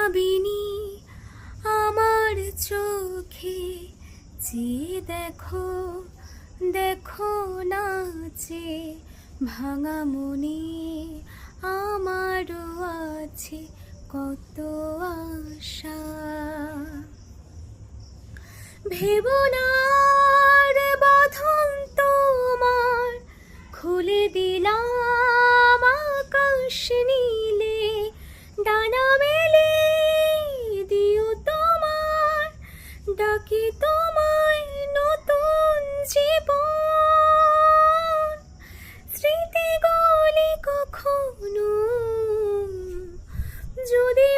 ভাবিনি আমার চোখে চেয়ে দেখো, দেখো নাচে ভাঙা মনে আমারও আছে কত আশা। ভেবো না আর বাঁধন তোমার, খুলে দিলাম আকাশ নীলে, ডানা মেলে দিও তোমার, ডাকি তোমায় নতুন জীবন। স্মৃতিগুলি কখনো যদি